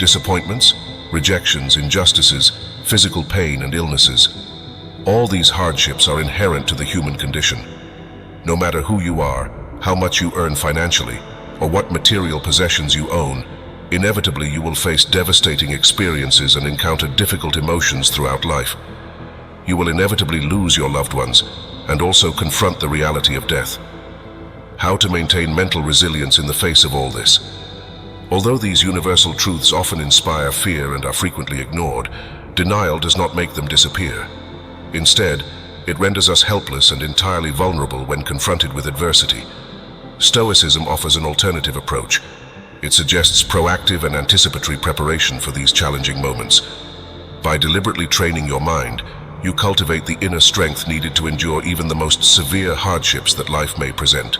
disappointments, rejections, injustices, physical pain and illnesses. All these hardships are inherent to the human condition. No matter who you are, how much you earn financially, or what material possessions you own, inevitably you will face devastating experiences and encounter difficult emotions throughout life. You will inevitably lose your loved ones and also confront the reality of death. How to maintain mental resilience in the face of all this? Although these universal truths often inspire fear and are frequently ignored, denial does not make them disappear. Instead, it renders us helpless and entirely vulnerable when confronted with adversity. Stoicism offers an alternative approach. It suggests proactive and anticipatory preparation for these challenging moments. By deliberately training your mind, you cultivate the inner strength needed to endure even the most severe hardships that life may present.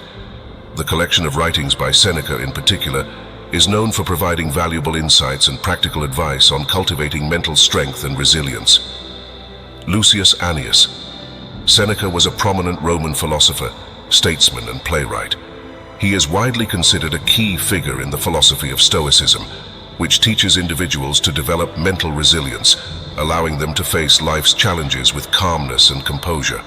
The collection of writings by Seneca in particular is known for providing valuable insights and practical advice on cultivating mental strength and resilience. Lucius Annius. Seneca was a prominent Roman philosopher, statesman, and playwright. He is widely considered a key figure in the philosophy of Stoicism, which teaches individuals to develop mental resilience, allowing them to face life's challenges with calmness and composure.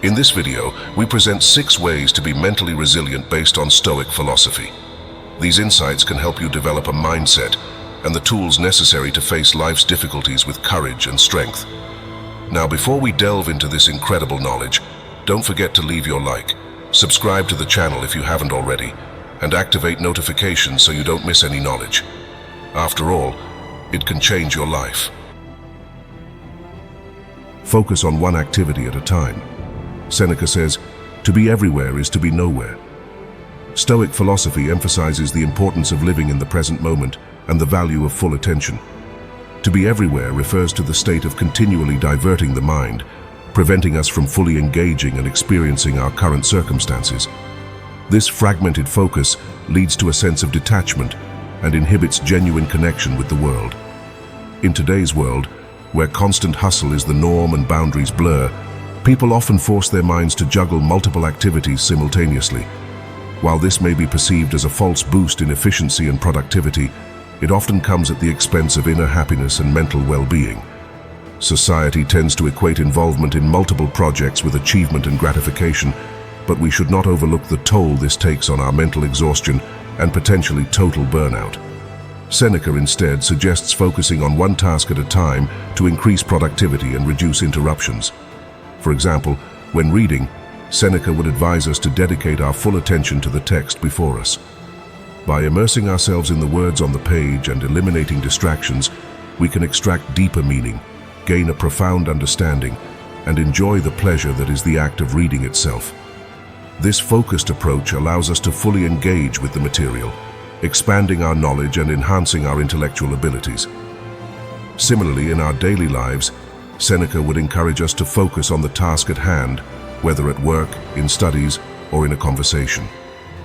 In this video, we present 6 ways to be mentally resilient based on Stoic philosophy. These insights can help you develop a mindset and the tools necessary to face life's difficulties with courage and strength. Now, before we delve into this incredible knowledge, don't forget to leave your like, subscribe to the channel if you haven't already, and activate notifications so you don't miss any knowledge. After all, it can change your life. Focus on one activity at a time. Seneca says, "To be everywhere is to be nowhere." Stoic philosophy emphasizes the importance of living in the present moment and the value of full attention. To be everywhere refers to the state of continually diverting the mind, preventing us from fully engaging and experiencing our current circumstances. This fragmented focus leads to a sense of detachment and inhibits genuine connection with the world. In today's world, where constant hustle is the norm and boundaries blur, people often force their minds to juggle multiple activities simultaneously. While this may be perceived as a false boost in efficiency and productivity, it often comes at the expense of inner happiness and mental well-being. Society tends to equate involvement in multiple projects with achievement and gratification, but we should not overlook the toll this takes on our mental exhaustion and potentially total burnout. Seneca instead suggests focusing on one task at a time to increase productivity and reduce interruptions. For example, when reading, Seneca would advise us to dedicate our full attention to the text before us. By immersing ourselves in the words on the page and eliminating distractions, we can extract deeper meaning, gain a profound understanding, and enjoy the pleasure that is the act of reading itself. This focused approach allows us to fully engage with the material, expanding our knowledge and enhancing our intellectual abilities. Similarly, in our daily lives, Seneca would encourage us to focus on the task at hand, whether at work, in studies, or in a conversation.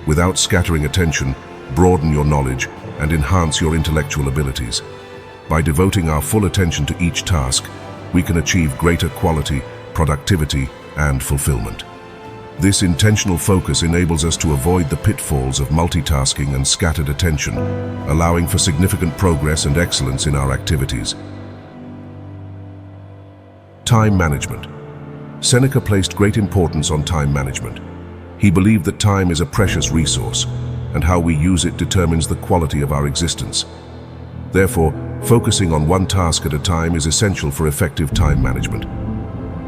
Without scattering attention, broaden your knowledge and enhance your intellectual abilities. By devoting our full attention to each task, we can achieve greater quality, productivity, and fulfillment. This intentional focus enables us to avoid the pitfalls of multitasking and scattered attention, allowing for significant progress and excellence in our activities. Time management. Seneca placed great importance on time management. He believed that time is a precious resource, and how we use it determines the quality of our existence. Therefore, focusing on one task at a time is essential for effective time management.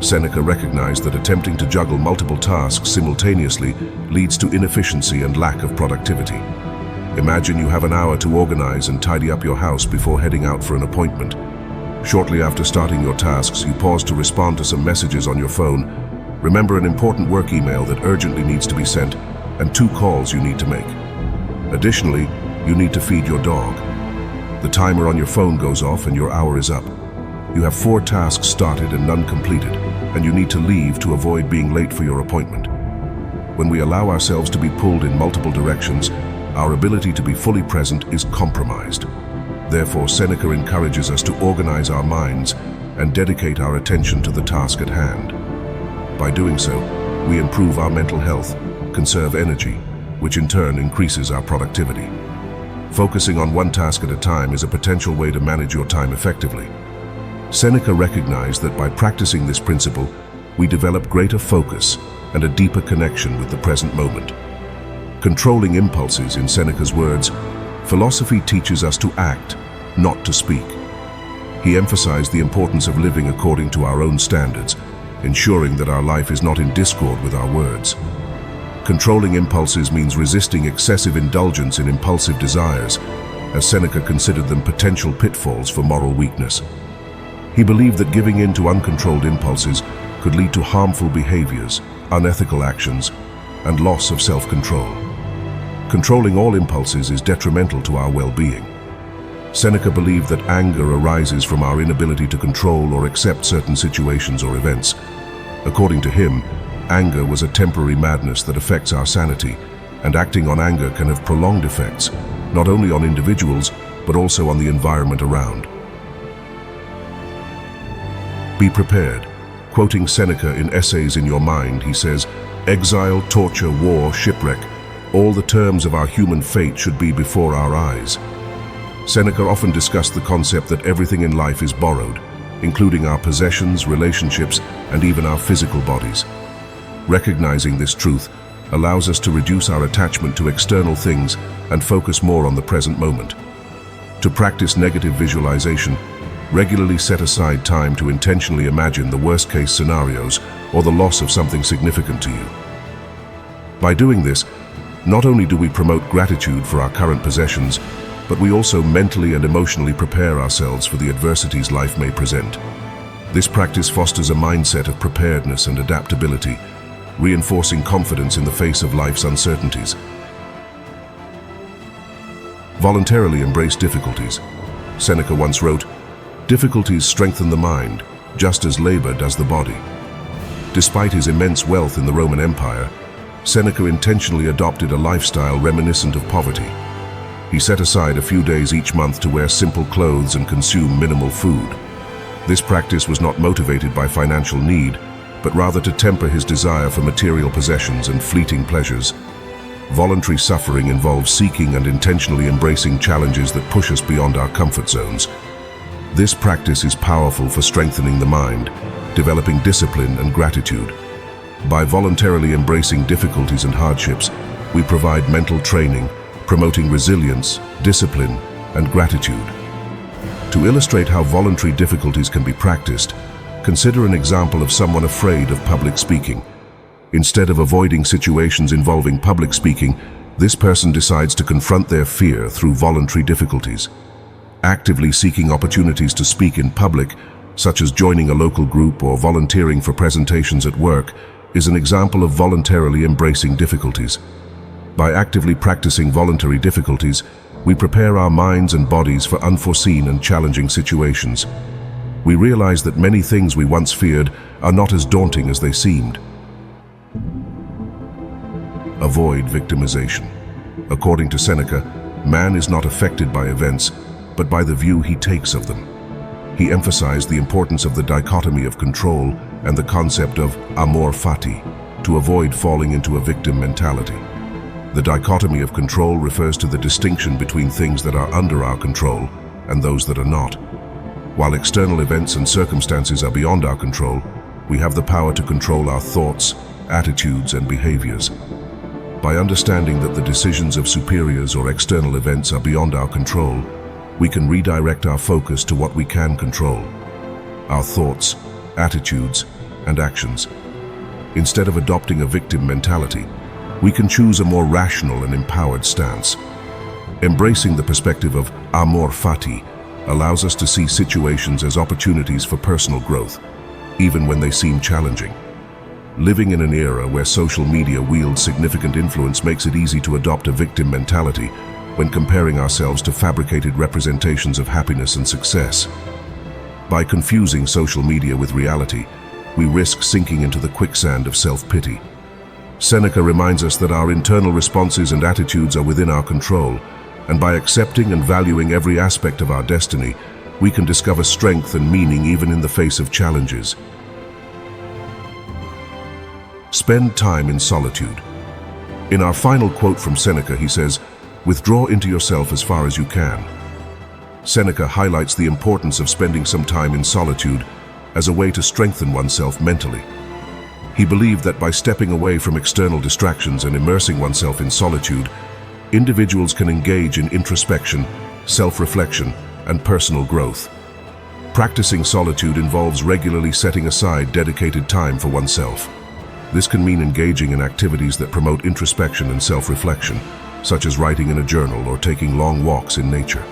Seneca recognized that attempting to juggle multiple tasks simultaneously leads to inefficiency and lack of productivity. Imagine you have an hour to organize and tidy up your house before heading out for an appointment. Shortly after starting your tasks, you pause to respond to some messages on your phone, remember an important work email that urgently needs to be sent, and 2 calls you need to make. Additionally, you need to feed your dog. The timer on your phone goes off and your hour is up. You have 4 tasks started and none completed, and you need to leave to avoid being late for your appointment. When we allow ourselves to be pulled in multiple directions, our ability to be fully present is compromised. Therefore, Seneca encourages us to organize our minds and dedicate our attention to the task at hand. By doing so, we improve our mental health, conserve energy, which in turn increases our productivity. Focusing on one task at a time is a potential way to manage your time effectively. Seneca recognized that by practicing this principle, we develop greater focus and a deeper connection with the present moment. Controlling impulses, in Seneca's words, philosophy teaches us to act, not to speak. He emphasized the importance of living according to our own standards, ensuring that our life is not in discord with our words. Controlling impulses means resisting excessive indulgence in impulsive desires, as Seneca considered them potential pitfalls for moral weakness. He believed that giving in to uncontrolled impulses could lead to harmful behaviors, unethical actions, and loss of self-control. Controlling all impulses is detrimental to our well-being. Seneca believed that anger arises from our inability to control or accept certain situations or events. According to him, anger was a temporary madness that affects our sanity, and acting on anger can have prolonged effects, not only on individuals, but also on the environment around. Be prepared. Quoting Seneca in Essays in Your Mind, he says, "Exile, torture, war, shipwreck, all the terms of our human fate should be before our eyes." Seneca often discussed the concept that everything in life is borrowed, including our possessions, relationships, and even our physical bodies. Recognizing this truth allows us to reduce our attachment to external things and focus more on the present moment. To practice negative visualization, regularly set aside time to intentionally imagine the worst-case scenarios or the loss of something significant to you. By doing this, not only do we promote gratitude for our current possessions, but we also mentally and emotionally prepare ourselves for the adversities life may present. This practice fosters a mindset of preparedness and adaptability, reinforcing confidence in the face of life's uncertainties. Voluntarily embrace difficulties. Seneca once wrote, "Difficulties strengthen the mind, just as labor does the body." Despite his immense wealth in the Roman Empire, Seneca intentionally adopted a lifestyle reminiscent of poverty. He set aside a few days each month to wear simple clothes and consume minimal food. This practice was not motivated by financial need, but rather to temper his desire for material possessions and fleeting pleasures. Voluntary suffering involves seeking and intentionally embracing challenges that push us beyond our comfort zones. This practice is powerful for strengthening the mind, developing discipline and gratitude. By voluntarily embracing difficulties and hardships, we provide mental training, promoting resilience, discipline, and gratitude. To illustrate how voluntary difficulties can be practiced, consider an example of someone afraid of public speaking. Instead of avoiding situations involving public speaking, this person decides to confront their fear through voluntary difficulties. Actively seeking opportunities to speak in public, such as joining a local group or volunteering for presentations at work, is an example of voluntarily embracing difficulties. By actively practicing voluntary difficulties, we prepare our minds and bodies for unforeseen and challenging situations. We realize that many things we once feared are not as daunting as they seemed. Avoid victimization. According to Seneca, man is not affected by events, but by the view he takes of them. He emphasized the importance of the dichotomy of control and the concept of amor fati, to avoid falling into a victim mentality. The dichotomy of control refers to the distinction between things that are under our control and those that are not. While external events and circumstances are beyond our control, we have the power to control our thoughts, attitudes, and behaviors. By understanding that the decisions of superiors or external events are beyond our control, we can redirect our focus to what we can control: our thoughts, attitudes, and actions. Instead of adopting a victim mentality, we can choose a more rational and empowered stance. Embracing the perspective of amor fati allows us to see situations as opportunities for personal growth, even when they seem challenging. Living in an era where social media wields significant influence makes it easy to adopt a victim mentality when comparing ourselves to fabricated representations of happiness and success. By confusing social media with reality, we risk sinking into the quicksand of self-pity. Seneca reminds us that our internal responses and attitudes are within our control, and by accepting and valuing every aspect of our destiny, we can discover strength and meaning even in the face of challenges. Spend time in solitude. In our final quote from Seneca, he says, Withdraw into yourself as far as you can. Seneca highlights the importance of spending some time in solitude as a way to strengthen oneself mentally. He believed that by stepping away from external distractions and immersing oneself in solitude, individuals can engage in introspection, self-reflection, and personal growth. Practicing solitude involves regularly setting aside dedicated time for oneself. This can mean engaging in activities that promote introspection and self-reflection, such as writing in a journal or taking long walks in nature.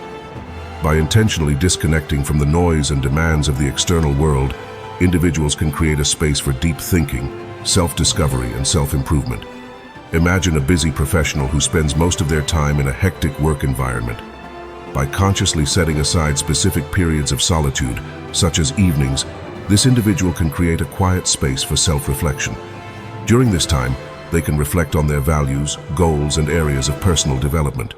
By intentionally disconnecting from the noise and demands of the external world, individuals can create a space for deep thinking, self-discovery, and self-improvement. Imagine a busy professional who spends most of their time in a hectic work environment. By consciously setting aside specific periods of solitude, such as evenings, this individual can create a quiet space for self-reflection. During this time, they can reflect on their values, goals, and areas of personal development.